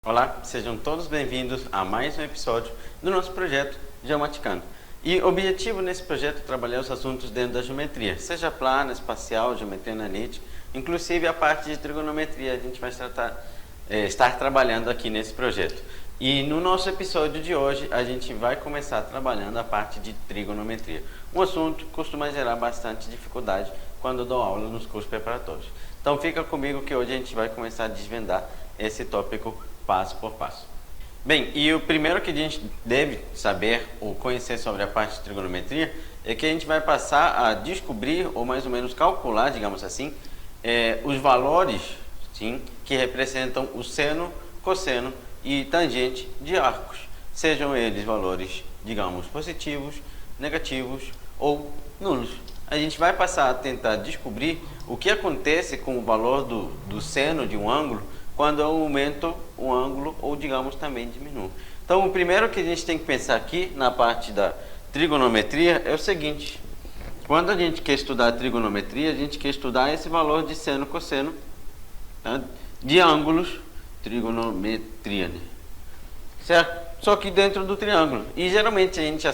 Olá, sejam todos bem-vindos a mais um episódio do nosso projeto Geomaticando. E o objetivo nesse projeto é trabalhar os assuntos dentro da geometria, seja plana, espacial, geometria analítica, inclusive a parte de trigonometria a gente vai estar trabalhando aqui nesse projeto. E no nosso episódio de hoje a gente vai começar trabalhando a parte de trigonometria, um assunto que costuma gerar bastante dificuldade quando eu dou aula nos cursos preparatórios. Então fica comigo que hoje a gente vai começar a desvendar esse tópico passo por passo. Bem, e o primeiro que a gente deve saber ou conhecer sobre a parte de trigonometria é que a gente vai passar a descobrir ou mais ou menos calcular, digamos assim, os valores, sim, que representam o seno, cosseno e tangente de arcos, sejam eles valores, digamos, positivos, negativos ou nulos. A gente vai passar a tentar descobrir o que acontece com o valor do seno de um ângulo quando eu aumento o ângulo ou, digamos, também diminuo. Então, o primeiro que a gente tem que pensar aqui na parte da trigonometria é o seguinte: quando a gente quer estudar a trigonometria, a gente quer estudar esse valor de seno, cosseno, tá? De ângulos, trigonometria, né? Certo? Só que dentro do triângulo. E geralmente a gente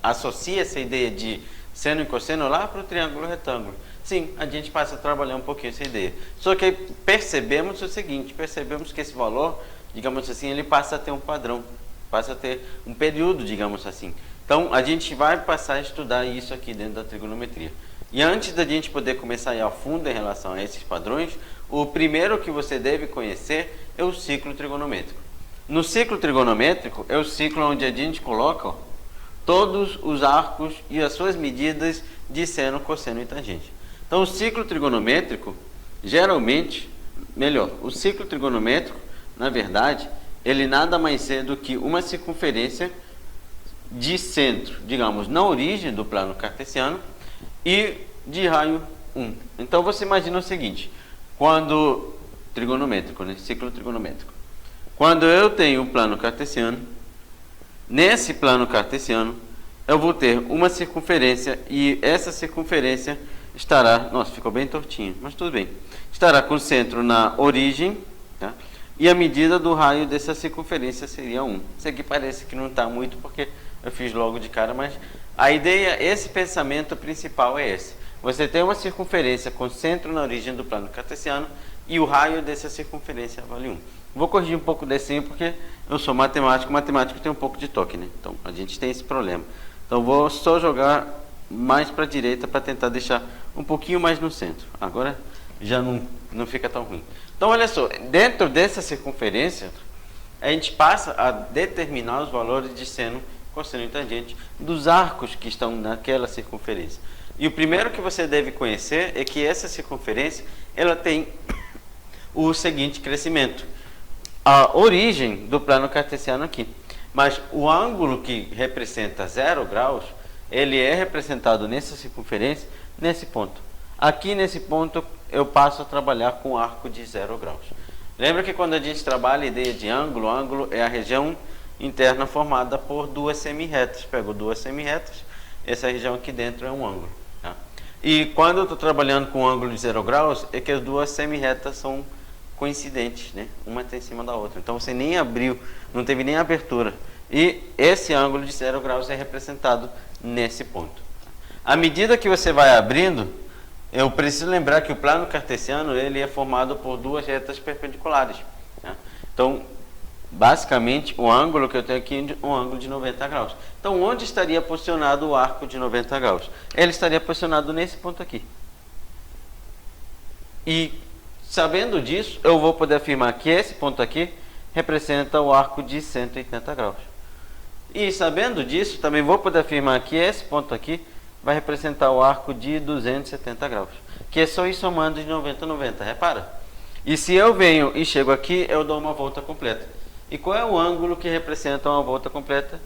associa essa ideia de seno e cosseno lá para o triângulo retângulo. Sim, a gente passa a trabalhar um pouquinho essa ideia. Só que percebemos o seguinte, percebemos que esse valor, digamos assim, ele passa a ter um padrão, passa a ter um período, digamos assim. Então, a gente vai passar a estudar isso aqui dentro da trigonometria. E antes da gente poder começar a ir a fundo em relação a esses padrões, o primeiro que você deve conhecer é o ciclo trigonométrico. No ciclo trigonométrico, é o ciclo onde a gente coloca todos os arcos e as suas medidas de seno, cosseno e tangente. Então, o ciclo trigonométrico, geralmente, o ciclo trigonométrico, na verdade, ele nada mais é do que uma circunferência de centro, digamos, na origem do plano cartesiano e de raio 1. Então, você imagina o seguinte, trigonométrico, né? Ciclo trigonométrico. Quando eu tenho um plano cartesiano, nesse plano cartesiano, eu vou ter uma circunferência e essa circunferência estará, nossa, ficou bem tortinho, mas tudo bem, estará com o centro na origem, tá? E a medida do raio dessa circunferência seria 1. Isso aqui parece que não está muito porque eu fiz logo de cara, mas a ideia, esse pensamento principal é esse. Você tem uma circunferência com centro na origem do plano cartesiano e o raio dessa circunferência vale 1. Vou corrigir um pouco o desenho porque eu sou matemático tem um pouco de toque, né? Então a gente tem esse problema. Então vou só jogar mais para a direita para tentar deixar um pouquinho mais no centro. Agora já não fica tão ruim. Então olha só, dentro dessa circunferência a gente passa a determinar os valores de seno, cosseno e tangente dos arcos que estão naquela circunferência. E o primeiro que você deve conhecer é que essa circunferência ela tem o seguinte crescimento. A origem do plano cartesiano aqui. Mas o ângulo que representa 0 graus, ele é representado nessa circunferência, nesse ponto. Aqui nesse ponto eu passo a trabalhar com arco de 0 graus. Lembra que quando a gente trabalha a ideia de ângulo, ângulo é a região interna formada por duas semirretas. Pego duas semirretas, essa região aqui dentro é um ângulo. Tá? E quando eu estou trabalhando com ângulo de 0 graus, é que as duas semirretas são coincidentes, né? Uma está em cima da outra. Então você nem abriu, não teve nem abertura. E esse ângulo de 0 graus é representado nesse ponto. À medida que você vai abrindo, eu preciso lembrar que o plano cartesiano ele é formado por duas retas perpendiculares. Tá? Então, basicamente, o ângulo que eu tenho aqui é um ângulo de 90 graus. Então, onde estaria posicionado o arco de 90 graus? Ele estaria posicionado nesse ponto aqui. E sabendo disso, eu vou poder afirmar que esse ponto aqui representa o arco de 180 graus. E sabendo disso, também vou poder afirmar que esse ponto aqui vai representar o arco de 270 graus. Que é só ir somando de 90 a 90, repara? E se eu venho e chego aqui, eu dou uma volta completa. E qual é o ângulo que representa uma volta completa?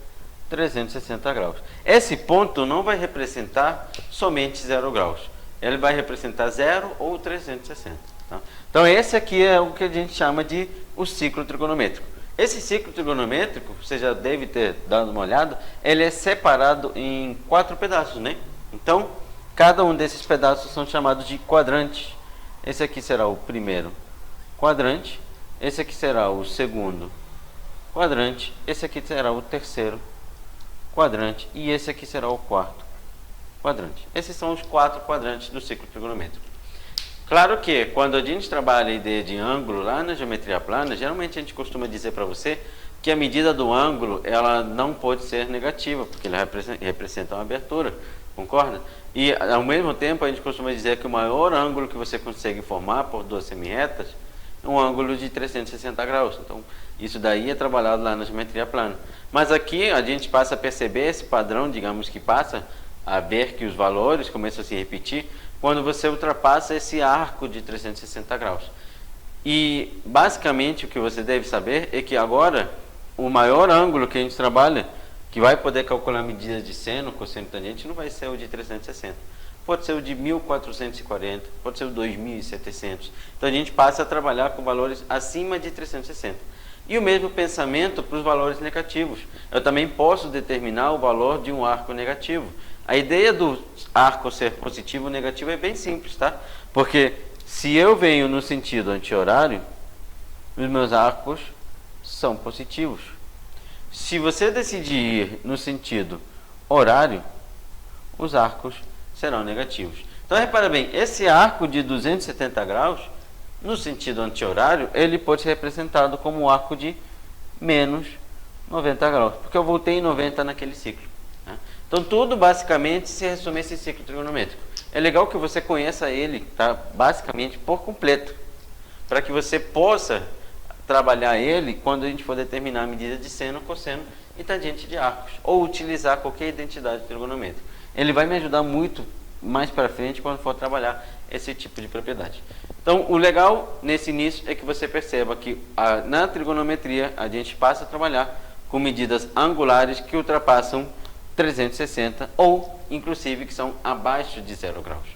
360 graus. Esse ponto não vai representar somente 0 graus. Ele vai representar 0 ou 360. Tá? Então esse aqui é o que a gente chama de o ciclo trigonométrico. Esse ciclo trigonométrico, você já deve ter dado uma olhada, ele é separado em 4 pedaços, né? Então, cada um desses pedaços são chamados de quadrantes. Esse aqui será o primeiro quadrante, esse aqui será o segundo quadrante, esse aqui será o terceiro quadrante e esse aqui será o quarto quadrante. Esses são os 4 quadrantes do ciclo trigonométrico. Claro que quando a gente trabalha a ideia de ângulo lá na geometria plana, geralmente a gente costuma dizer para você que a medida do ângulo ela não pode ser negativa, porque ela representa uma abertura, concorda? E ao mesmo tempo a gente costuma dizer que o maior ângulo que você consegue formar por 2 semi-retas é um ângulo de 360 graus. Então isso daí é trabalhado lá na geometria plana. Mas aqui a gente passa a perceber esse padrão, digamos que passa a ver que os valores começam a se repetir quando você ultrapassa esse arco de 360 graus. E basicamente o que você deve saber é que agora o maior ângulo que a gente trabalha, que vai poder calcular medidas de seno, cosseno e tangente, não vai ser o de 360. Pode ser o de 1440, pode ser o 2700. Então a gente passa a trabalhar com valores acima de 360. E o mesmo pensamento para os valores negativos. Eu também posso determinar o valor de um arco negativo. A ideia do arco ser positivo ou negativo é bem simples, tá? Porque se eu venho no sentido anti-horário, os meus arcos são positivos. Se você decidir ir no sentido horário, os arcos serão negativos. Então repara bem, esse arco de 270 graus, no sentido anti-horário, ele pode ser representado como um arco de menos 90 graus, porque eu voltei em 90 naquele ciclo. Né? Então tudo basicamente se resume a esse ciclo trigonométrico. É legal que você conheça ele, tá? Basicamente por completo, para que você possa trabalhar ele quando a gente for determinar a medida de seno, cosseno e tangente de arcos, ou utilizar qualquer identidade trigonométrica. Ele vai me ajudar muito mais para frente quando for trabalhar esse tipo de propriedade. Então, o legal nesse início é que você perceba que na trigonometria a gente passa a trabalhar com medidas angulares que ultrapassam 360 ou, inclusive, que são abaixo de 0 graus.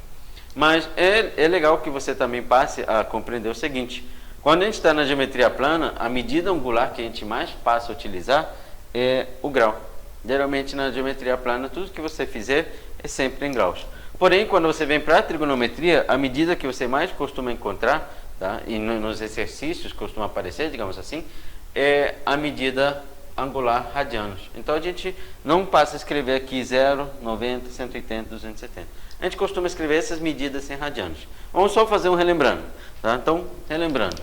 Mas é legal que você também passe a compreender o seguinte: quando a gente está na geometria plana, a medida angular que a gente mais passa a utilizar é o grau. Geralmente na geometria plana, tudo que você fizer é sempre em graus. Porém, quando você vem para a trigonometria, a medida que você mais costuma encontrar, tá? E nos exercícios costuma aparecer, digamos assim, é a medida angular radianos. Então a gente não passa a escrever aqui 0, 90, 180, 270. A gente costuma escrever essas medidas em radianos. Vamos só fazer um relembrando. Tá? Então, relembrando.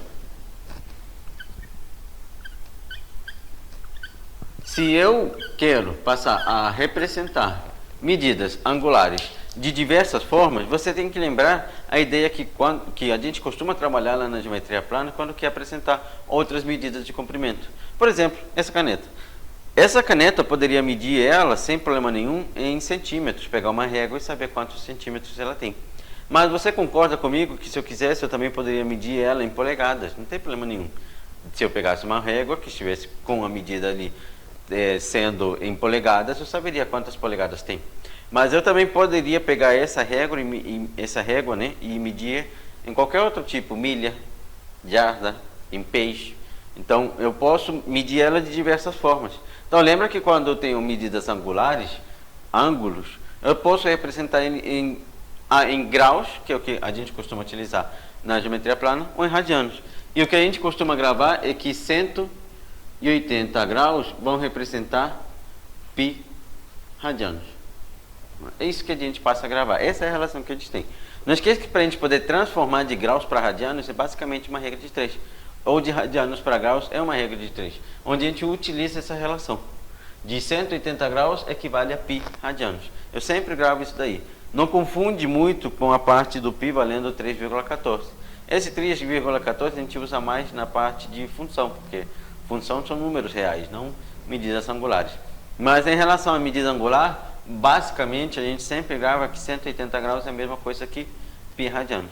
Se eu quero passar a representar medidas angulares de diversas formas, você tem que lembrar a ideia que a gente costuma trabalhar lá na geometria plana quando quer apresentar outras medidas de comprimento. Por exemplo, essa caneta. Essa caneta poderia medir ela sem problema nenhum em centímetros, pegar uma régua e saber quantos centímetros ela tem. Mas você concorda comigo que se eu quisesse eu também poderia medir ela em polegadas, não tem problema nenhum. Se eu pegasse uma régua que estivesse com a medida ali sendo em polegadas, eu saberia quantas polegadas tem. Mas eu também poderia pegar essa régua e medir em qualquer outro tipo, milha, jarda, em peixe. Então eu posso medir ela de diversas formas. Então lembra que quando eu tenho medidas angulares, ângulos, eu posso representar em graus, que é o que a gente costuma utilizar na geometria plana, ou em radianos. E o que a gente costuma gravar é que 180 graus vão representar π radianos. É isso que a gente passa a gravar. Essa é a relação que a gente tem. Não esqueça que para a gente poder transformar de graus para radianos é basicamente uma regra de 3. Ou de radianos para graus é uma regra de 3. Onde a gente utiliza essa relação. De 180 graus equivale a π radianos. Eu sempre gravo isso daí. Não confunde muito com a parte do π valendo 3,14. Esse 3,14 a gente usa mais na parte de função, porque função são números reais, não medidas angulares. Mas em relação à medida angular, basicamente a gente sempre grava que 180 graus é a mesma coisa que π radianos.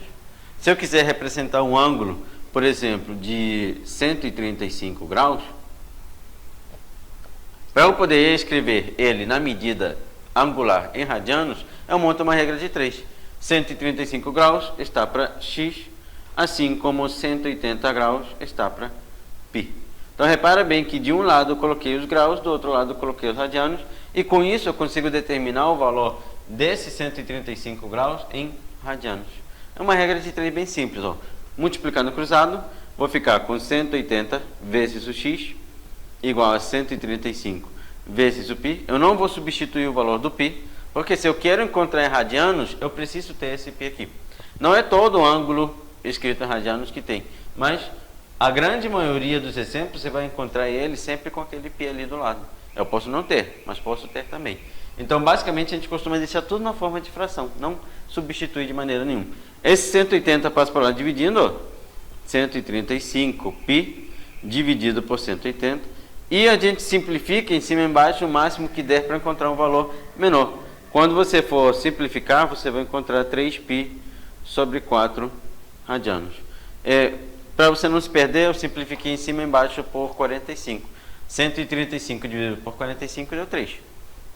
Se eu quiser representar um ângulo, por exemplo, de 135 graus, para eu poder escrever ele na medida angular em radianos, eu monto uma regra de 3. 135 graus está para x, assim como 180 graus está para π. Então repara bem que de um lado eu coloquei os graus, do outro lado eu coloquei os radianos, e com isso eu consigo determinar o valor desse 135 graus em radianos. É uma regra de 3 bem simples. Ó. Multiplicando cruzado, vou ficar com 180 vezes o x igual a 135 vezes o π. Eu não vou substituir o valor do π, porque se eu quero encontrar em radianos, eu preciso ter esse π aqui. Não é todo ângulo escrito em radianos que tem, mas a grande maioria dos exemplos você vai encontrar ele sempre com aquele π ali do lado. Eu posso não ter, mas posso ter também. Então, basicamente, a gente costuma deixar tudo na forma de fração, não substituir de maneira nenhuma. Esse 180 passa para lá dividindo, ó, 135 π dividido por 180. E a gente simplifica em cima e embaixo o máximo que der para encontrar um valor menor. Quando você for simplificar, você vai encontrar 3π sobre 4 radianos. Para você não se perder, eu simplifiquei em cima e embaixo por 45. 135 dividido por 45 deu 3.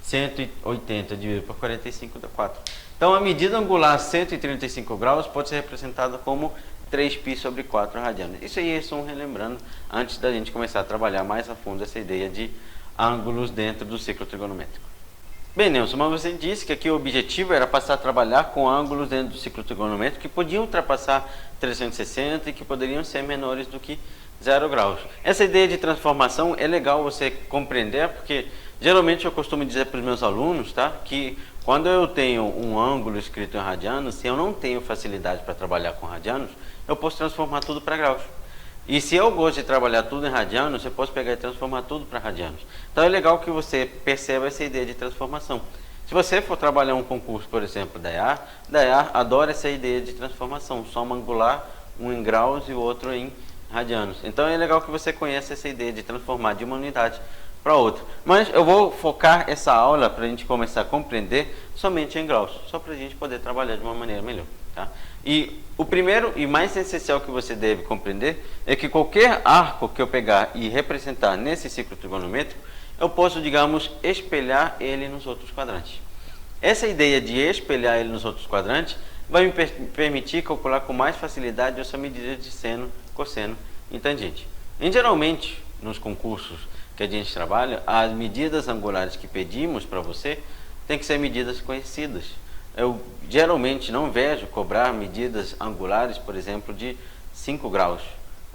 180 dividido por 45 deu 4. Então, a medida angular 135 graus pode ser representada como 3π sobre 4 radianos. Isso aí é só relembrando, antes da gente começar a trabalhar mais a fundo essa ideia de ângulos dentro do ciclo trigonométrico. Bem, Nelson, mas você disse que aqui o objetivo era passar a trabalhar com ângulos dentro do ciclo trigonométrico que podiam ultrapassar 360 e que poderiam ser menores do que 0 graus. Essa ideia de transformação é legal você compreender, porque geralmente eu costumo dizer para os meus alunos, tá, que quando eu tenho um ângulo escrito em radianos, se eu não tenho facilidade para trabalhar com radianos, eu posso transformar tudo para graus. E se eu gosto de trabalhar tudo em radianos, eu posso pegar e transformar tudo para radianos. Então é legal que você perceba essa ideia de transformação. Se você for trabalhar um concurso, por exemplo, da EAR adora essa ideia de transformação, soma angular, um em graus e o outro em radianos. Então é legal que você conheça essa ideia de transformar de uma unidade para outra. Mas eu vou focar essa aula para a gente começar a compreender somente em graus, só para a gente poder trabalhar de uma maneira melhor. Tá? E o primeiro e mais essencial que você deve compreender é que qualquer arco que eu pegar e representar nesse ciclo trigonométrico, eu posso, digamos, espelhar ele nos outros quadrantes. Essa ideia de espelhar ele nos outros quadrantes vai me permitir calcular com mais facilidade essa medida de seno, cosseno e tangente. E, geralmente, nos concursos que a gente trabalha, as medidas angulares que pedimos para você tem que ser medidas conhecidas. Eu geralmente não vejo cobrar medidas angulares, por exemplo, de 5 graus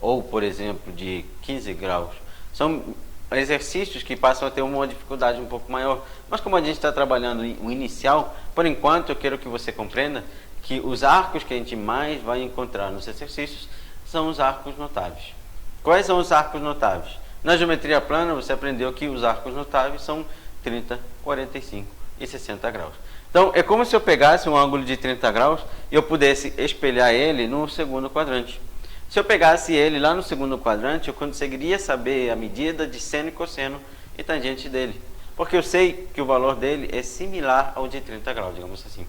ou, por exemplo, de 15 graus. São exercícios que passam a ter uma dificuldade um pouco maior. Mas como a gente está trabalhando o inicial, por enquanto eu quero que você compreenda que os arcos que a gente mais vai encontrar nos exercícios são os arcos notáveis. Quais são os arcos notáveis? Na geometria plana você aprendeu que os arcos notáveis são 30, 45 e 60 graus. Então é como se eu pegasse um ângulo de 30 graus e eu pudesse espelhar ele no segundo quadrante. Se eu pegasse ele lá no segundo quadrante, eu conseguiria saber a medida de seno e cosseno e tangente dele. Porque eu sei que o valor dele é similar ao de 30 graus, digamos assim.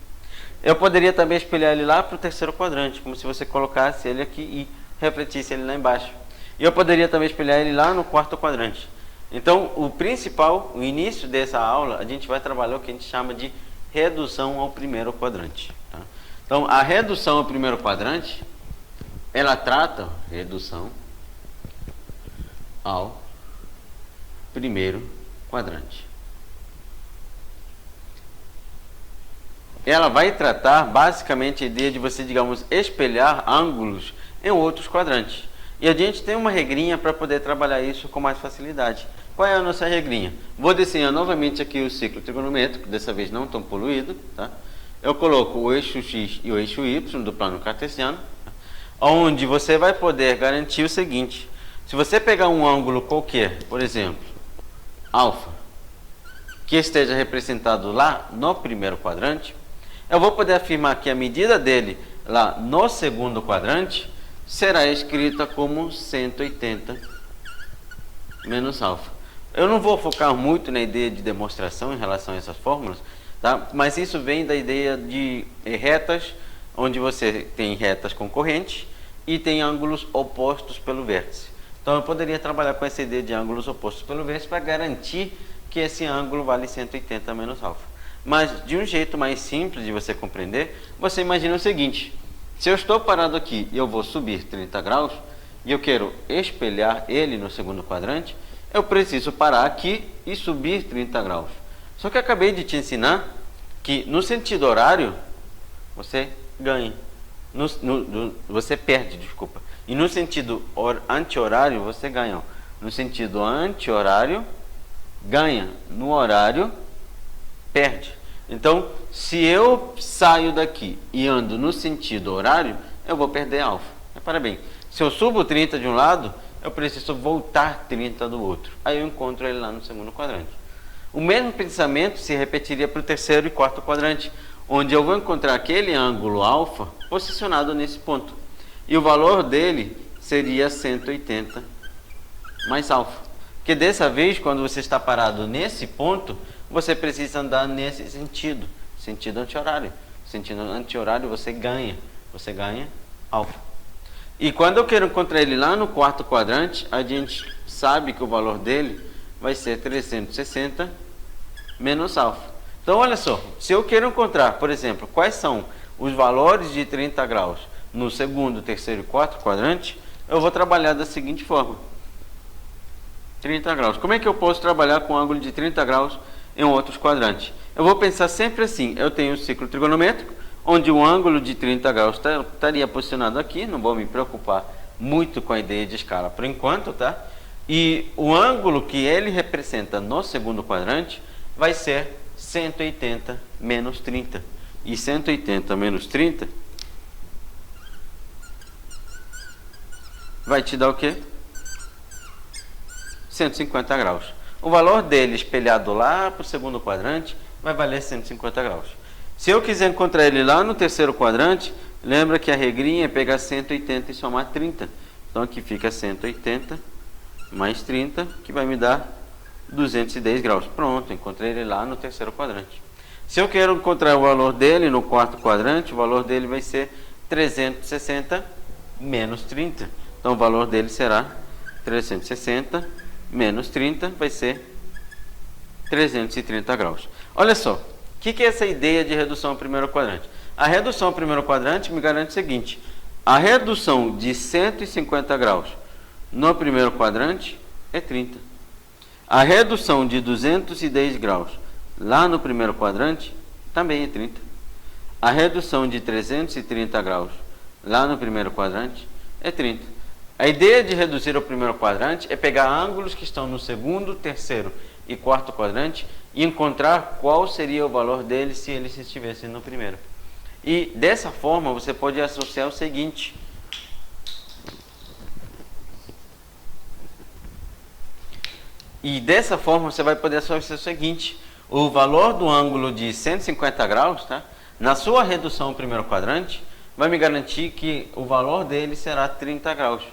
Eu poderia também espelhar ele lá para o terceiro quadrante, como se você colocasse ele aqui e refletisse ele lá embaixo. E eu poderia também espelhar ele lá no quarto quadrante. Então, o principal, o início dessa aula, a gente vai trabalhar o que a gente chama de redução ao primeiro quadrante. Tá? Então, a redução ao primeiro quadrante, ela trata redução ao primeiro quadrante. Ela vai tratar basicamente a ideia de você, digamos, espelhar ângulos em outros quadrantes. E a gente tem uma regrinha para poder trabalhar isso com mais facilidade. Qual é a nossa regrinha? Vou desenhar novamente aqui o ciclo trigonométrico, dessa vez não tão poluído. Tá? Eu coloco o eixo X e o eixo Y do plano cartesiano, onde você vai poder garantir o seguinte: se você pegar um ângulo qualquer, por exemplo, alfa, que esteja representado lá no primeiro quadrante, eu vou poder afirmar que a medida dele lá no segundo quadrante será escrita como 180 menos alfa. Eu não vou focar muito na ideia de demonstração em relação a essas fórmulas, tá? Mas isso vem da ideia de retas, onde você tem retas concorrentes e tem ângulos opostos pelo vértice. Então eu poderia trabalhar com essa ideia de ângulos opostos pelo vértice para garantir que esse ângulo vale 180 menos alfa. Mas de um jeito mais simples de você compreender, você imagina o seguinte: se eu estou parado aqui e eu vou subir 30 graus e eu quero espelhar ele no segundo quadrante, eu preciso parar aqui e subir 30 graus. Só que eu acabei de te ensinar que no sentido horário você ganha, você perde, desculpa. E no sentido anti-horário, você ganha. Ó. No sentido anti-horário, ganha. No horário, perde. Então, se eu saio daqui e ando no sentido horário, eu vou perder alfa. Repara bem, se eu subo 30 de um lado, eu preciso voltar 30 do outro. Aí eu encontro ele lá no segundo quadrante. O mesmo pensamento se repetiria para o terceiro e quarto quadrante, onde eu vou encontrar aquele ângulo alfa posicionado nesse ponto. E o valor dele seria 180 mais alfa. Porque dessa vez, quando você está parado nesse ponto, você precisa andar nesse sentido, sentido anti-horário. Sentido anti-horário você ganha alfa. E quando eu quero encontrar ele lá no quarto quadrante, a gente sabe que o valor dele vai ser 360 menos alfa. Então, olha só, se eu quero encontrar, por exemplo, quais são os valores de 30 graus no segundo, terceiro e quarto quadrante, eu vou trabalhar da seguinte forma. 30 graus. Como é que eu posso trabalhar com ângulo de 30 graus em outros quadrantes? Eu vou pensar sempre assim, eu tenho um ciclo trigonométrico, onde o ângulo de 30 graus estaria posicionado aqui, não vou me preocupar muito com a ideia de escala por enquanto, tá? E o ângulo que ele representa no segundo quadrante vai ser 180 menos 30. E 180 menos 30 vai te dar o quê? 150 graus. O valor dele espelhado lá para o segundo quadrante vai valer 150 graus. Se eu quiser encontrar ele lá no terceiro quadrante, lembra que a regrinha é pegar 180 e somar 30. Então aqui fica 180 mais 30, que vai me dar 210 graus. Pronto, encontrei ele lá no terceiro quadrante. Se eu quero encontrar o valor dele no quarto quadrante, o valor dele vai ser 360 menos 30. Então o valor dele será 360 menos 30, vai ser 330 graus. Olha só, o que é essa ideia de redução ao primeiro quadrante? A redução ao primeiro quadrante me garante o seguinte: a redução de 150 graus no primeiro quadrante é 30. A redução de 210 graus lá no primeiro quadrante também é 30. A redução de 330 graus lá no primeiro quadrante é 30. A ideia de reduzir o primeiro quadrante é pegar ângulos que estão no segundo, terceiro e quarto quadrante e encontrar qual seria o valor deles se eles estivessem no primeiro. E dessa forma você pode associar o seguinte: o valor do ângulo de 150 graus, tá? Na sua redução ao primeiro quadrante, vai me garantir que o valor dele será 30 graus,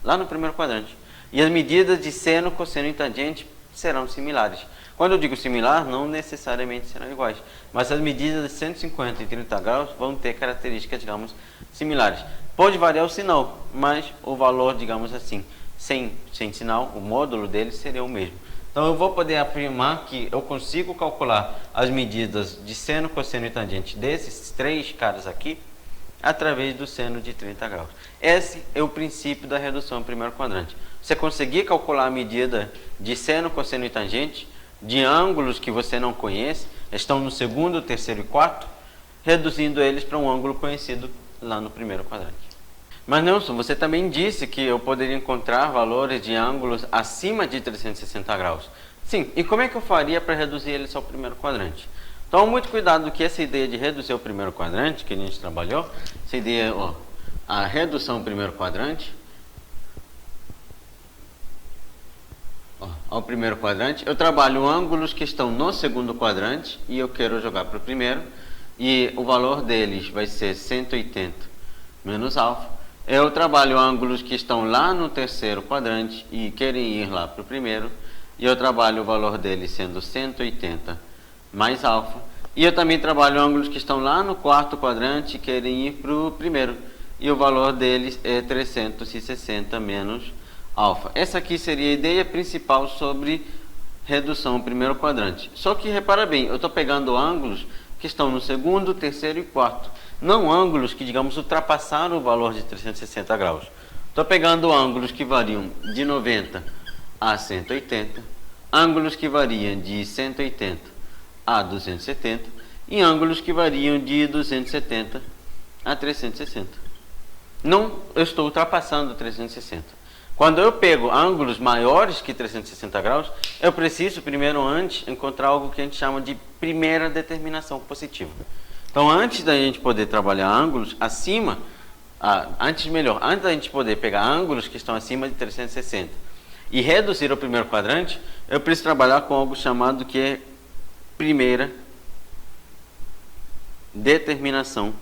lá no primeiro quadrante. E as medidas de seno, cosseno e tangente serão similares. Quando eu digo similar, não necessariamente serão iguais, mas as medidas de 150 e 30 graus vão ter características, digamos, similares. Pode variar o sinal, mas o valor, digamos assim, sem sinal, o módulo dele seria o mesmo. Então eu vou poder afirmar que eu consigo calcular as medidas de seno, cosseno e tangente desses três caras aqui através do seno de 30 graus. Esse é o princípio da redução ao primeiro quadrante. Você conseguir calcular a medida de seno, cosseno e tangente de ângulos que você não conhece, estão no segundo, terceiro e quarto, reduzindo eles para um ângulo conhecido lá no primeiro quadrante. Mas Nelson, você também disse que eu poderia encontrar valores de ângulos acima de 360 graus. Sim, e como é que eu faria para reduzir eles ao primeiro quadrante? Então, muito cuidado que essa ideia de reduzir ao primeiro quadrante, que a gente trabalhou, essa ideia, a redução ao primeiro quadrante, ao primeiro quadrante, eu trabalho ângulos que estão no segundo quadrante e eu quero jogar para o primeiro, e o valor deles vai ser 180 menos alfa. Eu trabalho ângulos que estão lá no terceiro quadrante e querem ir lá para o primeiro, e eu trabalho o valor deles sendo 180 mais alfa. E eu também trabalho ângulos que estão lá no quarto quadrante e querem ir para o primeiro, e o valor deles é 360 menos alfa. Essa aqui seria a ideia principal sobre redução ao primeiro quadrante. Só que repara bem, eu estou pegando ângulos que estão no segundo, terceiro e quarto, não ângulos que, digamos, ultrapassaram o valor de 360 graus. Estou pegando ângulos que variam de 90 a 180, ângulos que variam de 180 a 270 e ângulos que variam de 270 a 360. eu estou ultrapassando 360. Quando eu pego ângulos maiores que 360 graus, eu preciso primeiro, antes, encontrar algo que a gente chama de primeira determinação positiva. Então, antes da gente poder trabalhar ângulos acima, antes da gente poder pegar ângulos que estão acima de 360 e reduzir ao primeiro quadrante, eu preciso trabalhar com algo chamado que é primeira determinação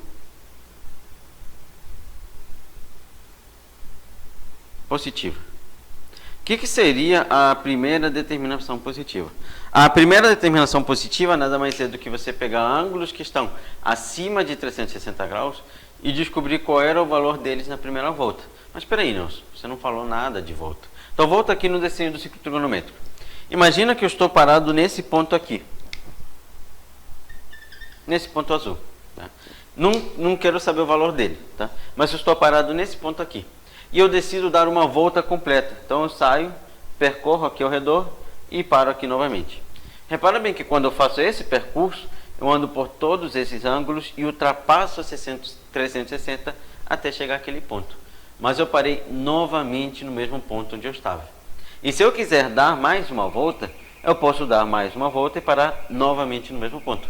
positiva. O que seria a primeira determinação positiva? A primeira determinação positiva nada mais é do que você pegar ângulos que estão acima de 360 graus e descobrir qual era o valor deles na primeira volta. Mas espera aí, Nelson, você não falou nada de volta. Então volta aqui no desenho do ciclo trigonométrico. Imagina que eu estou parado nesse ponto aqui. Nesse ponto azul. Tá? Não quero saber o valor dele, tá? Mas eu estou parado nesse ponto aqui. E eu decido dar uma volta completa. Então eu saio, percorro aqui ao redor e paro aqui novamente. Repara bem que quando eu faço esse percurso, eu ando por todos esses ângulos e ultrapasso 360 até chegar àquele ponto. Mas eu parei novamente no mesmo ponto onde eu estava. E se eu quiser dar mais uma volta, eu posso dar mais uma volta e parar novamente no mesmo ponto.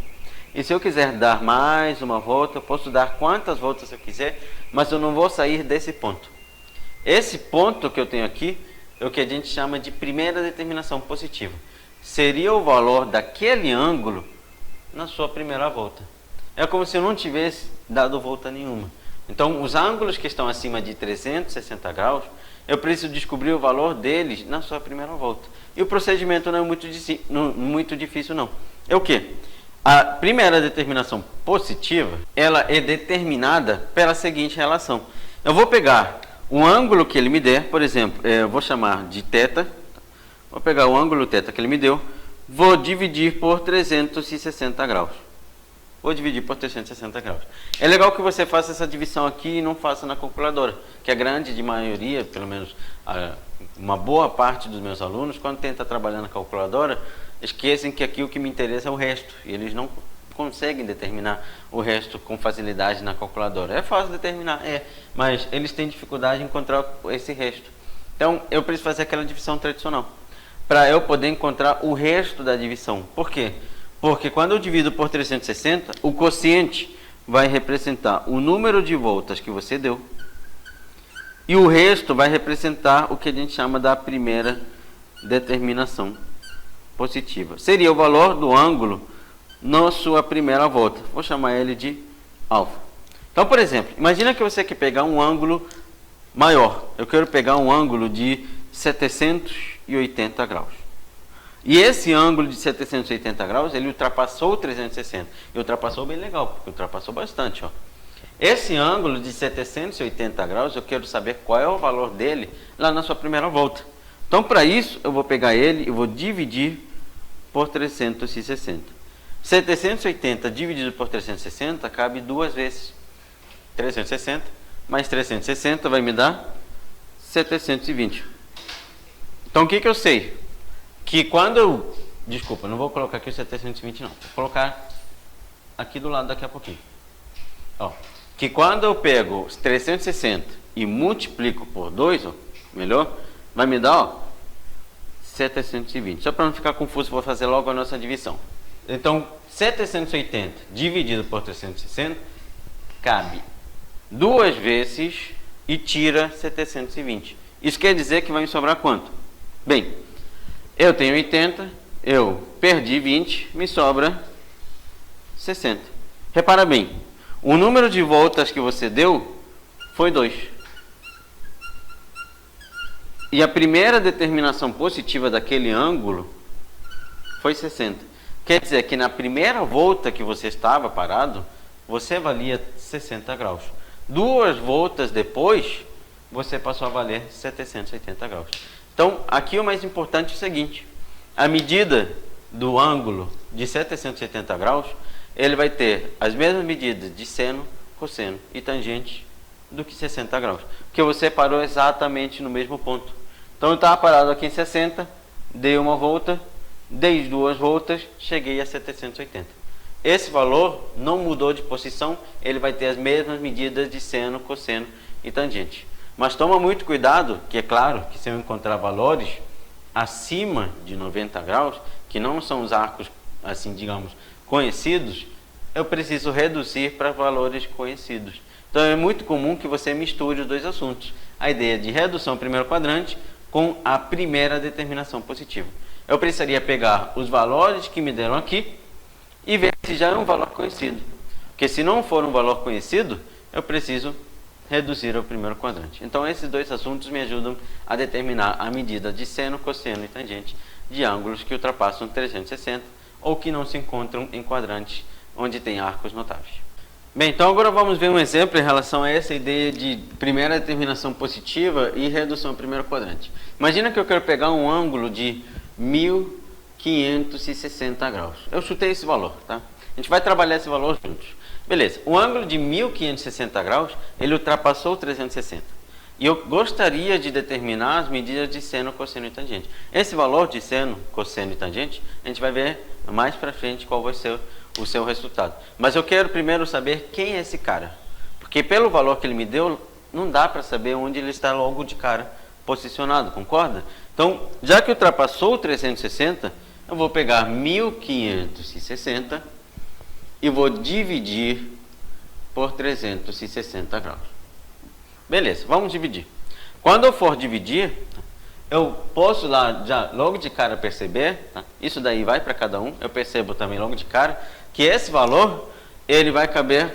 E se eu quiser dar mais uma volta, eu posso dar quantas voltas eu quiser, mas eu não vou sair desse ponto. Esse ponto que eu tenho aqui é o que a gente chama de primeira determinação positiva. Seria o valor daquele ângulo na sua primeira volta. É como se eu não tivesse dado volta nenhuma. Então, os ângulos que estão acima de 360 graus, eu preciso descobrir o valor deles na sua primeira volta. E o procedimento não é muito difícil, não. É o quê? A primeira determinação positiva, ela é determinada pela seguinte relação. Eu vou pegar o ângulo que ele me der, por exemplo, eu vou chamar de θ. Vou pegar o ângulo θ que ele me deu, vou dividir por 360 graus. Vou dividir por 360 graus. É legal que você faça essa divisão aqui e não faça na calculadora, que a grande maioria, pelo menos uma boa parte dos meus alunos, quando tenta trabalhar na calculadora, esquecem que aqui o que me interessa é o resto. E eles não conseguem determinar o resto com facilidade na calculadora. É fácil determinar, mas eles têm dificuldade em encontrar esse resto. Então, eu preciso fazer aquela divisão tradicional, para eu poder encontrar o resto da divisão. Por quê? Porque quando eu divido por 360, o quociente vai representar o número de voltas que você deu, e o resto vai representar o que a gente chama da primeira determinação positiva. Seria o valor do ângulo na sua primeira volta. Vou chamar ele de alfa. Então, por exemplo, imagina que você quer pegar um ângulo maior. Eu quero pegar um ângulo de 780 graus. E esse ângulo de 780 graus, ele ultrapassou 360. E ultrapassou bem legal, porque ultrapassou bastante. Ó. Esse ângulo de 780 graus, eu quero saber qual é o valor dele lá na sua primeira volta. Então, para isso, eu vou pegar ele e vou dividir por 360. 780 dividido por 360 cabe duas vezes. 360 mais 360 vai me dar 720. Então, o que eu sei? Que quando eu... Desculpa, não vou colocar aqui o 720 não. Vou colocar aqui do lado daqui a pouquinho. Ó, que quando eu pego os 360 e multiplico por 2, ó, melhor, vai me dar, ó, 720. Só para não ficar confuso, vou fazer logo a nossa divisão. Então, 780 dividido por 360 cabe duas vezes e tira 720. Isso quer dizer que vai me sobrar quanto? Bem, eu tenho 80, eu perdi 20, me sobra 60. Repara bem, o número de voltas que você deu foi 2. E a primeira determinação positiva daquele ângulo foi 60. Quer dizer que na primeira volta que você estava parado, você valia 60 graus. Duas voltas depois, você passou a valer 780 graus. Então, aqui o mais importante é o seguinte. A medida do ângulo de 780 graus, ele vai ter as mesmas medidas de seno, cosseno e tangente do que 60 graus. Porque você parou exatamente no mesmo ponto. Então, eu estava parado aqui em 60, dei uma volta, dei duas voltas, cheguei a 780. Esse valor não mudou de posição, ele vai ter as mesmas medidas de seno, cosseno e tangente. Mas toma muito cuidado, que é claro que se eu encontrar valores acima de 90 graus, que não são os arcos, assim, digamos, conhecidos, eu preciso reduzir para valores conhecidos. Então é muito comum que você misture os dois assuntos. A ideia de redução primeiro quadrante com a primeira determinação positiva. Eu precisaria pegar os valores que me deram aqui e ver se já é um valor conhecido. Porque se não for um valor conhecido, eu preciso reduzir ao primeiro quadrante. Então esses dois assuntos me ajudam a determinar a medida de seno, cosseno e tangente de ângulos que ultrapassam 360 ou que não se encontram em quadrantes onde tem arcos notáveis. Bem, então agora vamos ver um exemplo em relação a essa ideia de primeira determinação positiva e redução ao primeiro quadrante. Imagina que eu quero pegar um ângulo de 1560 graus. Eu chutei esse valor, tá? A gente vai trabalhar esse valor juntos. Beleza, o ângulo de 1560 graus, ele ultrapassou 360. E eu gostaria de determinar as medidas de seno, cosseno e tangente. Esse valor de seno, cosseno e tangente, a gente vai ver mais para frente qual vai ser o seu resultado. Mas eu quero primeiro saber quem é esse cara. Porque pelo valor que ele me deu, não dá para saber onde ele está logo de cara posicionado, concorda? Então, já que ultrapassou 360, eu vou pegar 1560 e vou dividir por 360 graus. Beleza, vamos dividir. Quando eu for dividir, eu posso lá já logo de cara perceber, tá? Isso daí vai para cada um, eu percebo também logo de cara, que esse valor, ele vai caber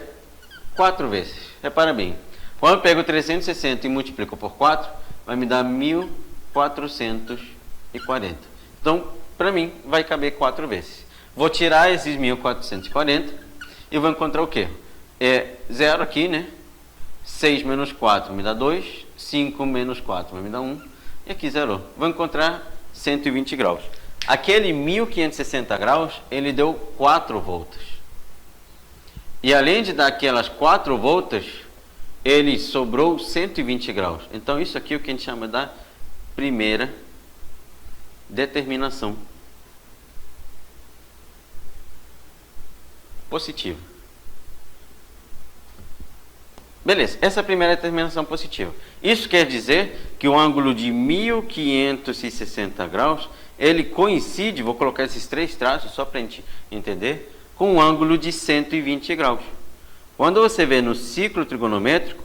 4 vezes. Repara bem, quando eu pego 360 e multiplico por 4, vai me dar 1440. Então, para mim, vai caber 4 vezes. Vou tirar esses 1440 e vou encontrar o quê? É 0 aqui, né? 6 menos 4 me dá 2, 5 menos 4 vai me dar 1, e aqui zerou. Vou encontrar 120 graus. Aquele 1560 graus, ele deu 4 voltas. E além de dar aquelas 4 voltas, ele sobrou 120 graus. Então isso aqui é o que a gente chama da primeira determinação positiva. Beleza, essa é a primeira determinação positiva. Isso quer dizer que o ângulo de 1560 graus, ele coincide, vou colocar esses 3 traços só para a gente entender, com um ângulo de 120 graus. Quando você vê no ciclo trigonométrico,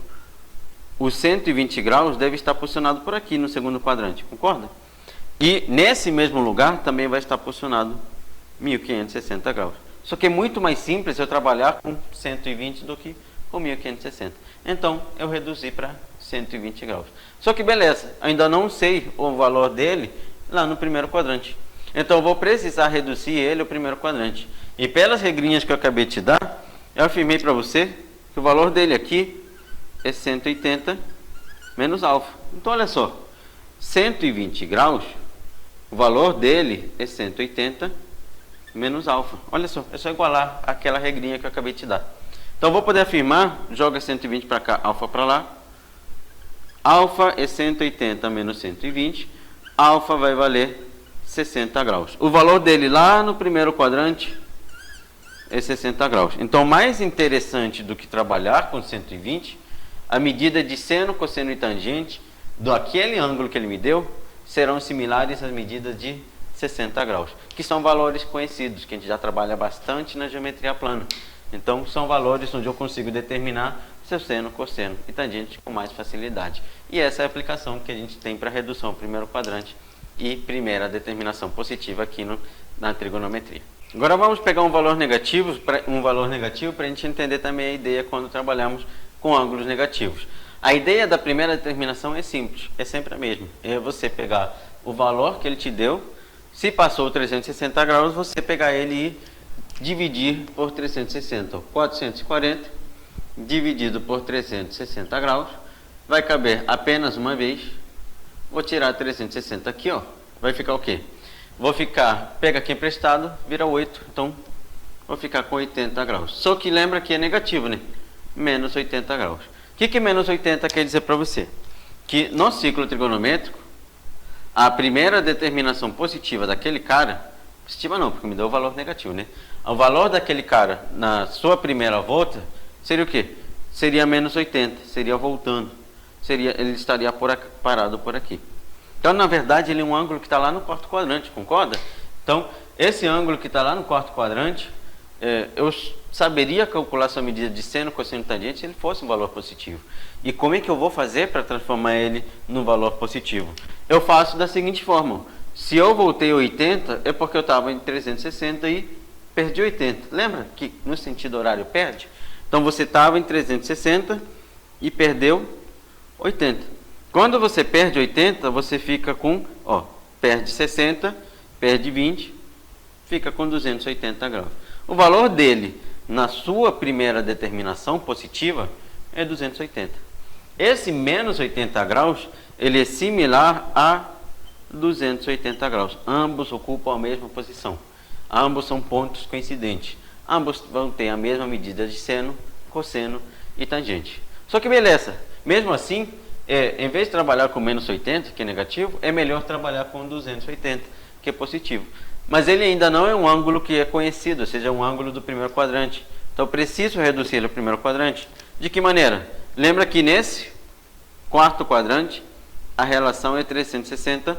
o 120 graus deve estar posicionado por aqui no segundo quadrante, concorda? E nesse mesmo lugar também vai estar posicionado 1560 graus. Só que é muito mais simples eu trabalhar com 120 do que com 1560. Então, eu reduzi para 120 graus. Só que beleza, ainda não sei o valor dele lá no primeiro quadrante. Então, eu vou precisar reduzir ele ao primeiro quadrante. E pelas regrinhas que eu acabei de te dar, eu afirmei para você que o valor dele aqui é 180 menos alfa. Então, olha só, 120 graus, o valor dele é 180 menos alfa. Olha só, é só igualar aquela regrinha que eu acabei de te dar. Então, vou poder afirmar, joga 120 para cá, alfa para lá. Alfa é 180 menos 120. Alfa vai valer 60 graus. O valor dele lá no primeiro quadrante é 60 graus. Então, mais interessante do que trabalhar com 120, a medida de seno, cosseno e tangente do aquele ângulo que ele me deu serão similares às medidas de 60 graus, que são valores conhecidos, que a gente já trabalha bastante na geometria plana. Então, são valores onde eu consigo determinar seu seno, cosseno e tangente com mais facilidade. E essa é a aplicação que a gente tem para redução ao primeiro quadrante e primeira determinação positiva aqui na trigonometria. Agora vamos pegar um valor negativo para a gente entender também a ideia quando trabalhamos com ângulos negativos. A ideia da primeira determinação é simples, é sempre a mesma. É você pegar o valor que ele te deu, se passou 360 graus, você pegar ele e dividir por 360. 440 dividido por 360 graus vai caber apenas uma vez. Vou tirar 360 aqui, ó. Vai ficar o quê? Pega aqui emprestado, vira 8. Então, vou ficar com 80 graus. Só que lembra que é negativo, né? Menos 80 graus. O que menos 80 quer dizer para você? Que no ciclo trigonométrico, a primeira determinação positiva daquele cara, positiva não, porque me deu o valor negativo, né? O valor daquele cara na sua primeira volta seria o quê? Seria menos 80, seria voltando. ele estaria parado por aqui. Então, na verdade, ele é um ângulo que está lá no quarto quadrante, concorda? Então, esse ângulo que está lá no quarto quadrante, eu saberia calcular sua medida de seno, cosseno e tangente se ele fosse um valor positivo. E como é que eu vou fazer para transformar ele num valor positivo? Eu faço da seguinte forma: se eu voltei 80, é porque eu estava em 360 e perdi 80. Lembra que no sentido horário perde? Então, você estava em 360 e perdeu 80. Quando você perde 80, você fica com, perde 60, perde 20, fica com 280 graus. O valor dele, na sua primeira determinação positiva, é 280. Esse menos 80 graus, ele é similar a 280 graus. Ambos ocupam a mesma posição. Ambos são pontos coincidentes. Ambos vão ter a mesma medida de seno, cosseno e tangente. Só que beleza, mesmo assim, em vez de trabalhar com menos 80, que é negativo, é melhor trabalhar com 280, que é positivo. Mas ele ainda não é um ângulo que é conhecido, ou seja, um ângulo do primeiro quadrante. Então, eu preciso reduzir o primeiro quadrante. De que maneira? Lembra que nesse quarto quadrante, a relação é 360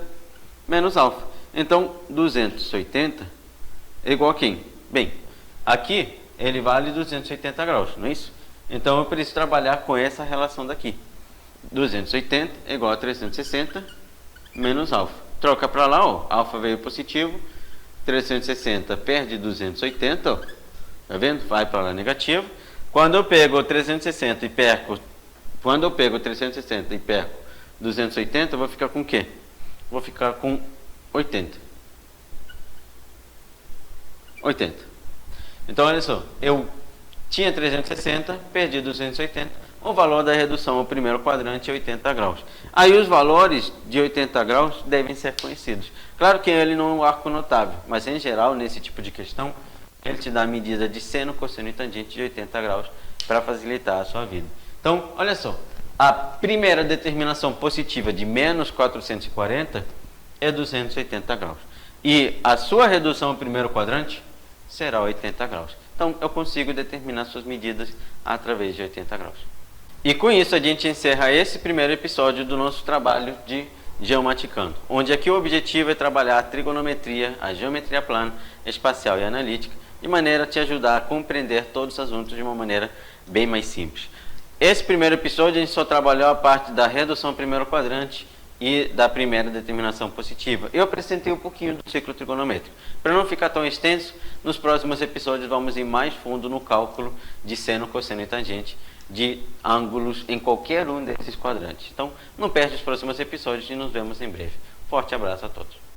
menos alfa. Então, 280 é igual a quem? Bem, aqui ele vale 280 graus, não é isso? Então, eu preciso trabalhar com essa relação daqui. 280 é igual a 360 menos alfa. Troca para lá, alfa veio positivo, 360 perde 280, tá vendo? Vai para lá negativo. Quando eu pego 360 e perco 280, eu vou ficar com o quê? Vou ficar com 80. Então, olha só, eu tinha 360, perdi 280. O valor da redução ao primeiro quadrante é 80 graus. Aí os valores de 80 graus devem ser conhecidos. Claro que ele não é um arco notável, mas em geral, nesse tipo de questão, ele te dá a medida de seno, cosseno e tangente de 80 graus para facilitar a sua vida. Então, olha só, a primeira determinação positiva de menos 440 é 280 graus. E a sua redução ao primeiro quadrante será 80 graus. Então, eu consigo determinar suas medidas através de 80 graus. E com isso a gente encerra esse primeiro episódio do nosso trabalho de Geomaticando, onde aqui o objetivo é trabalhar a trigonometria, a geometria plana, espacial e analítica, de maneira a te ajudar a compreender todos os assuntos de uma maneira bem mais simples. Esse primeiro episódio a gente só trabalhou a parte da redução ao primeiro quadrante e da primeira determinação positiva. Eu apresentei um pouquinho do ciclo trigonométrico. Para não ficar tão extenso, nos próximos episódios vamos ir mais fundo no cálculo de seno, cosseno e tangente de ângulos em qualquer um desses quadrantes. Então, não perde os próximos episódios e nos vemos em breve. Forte abraço a todos.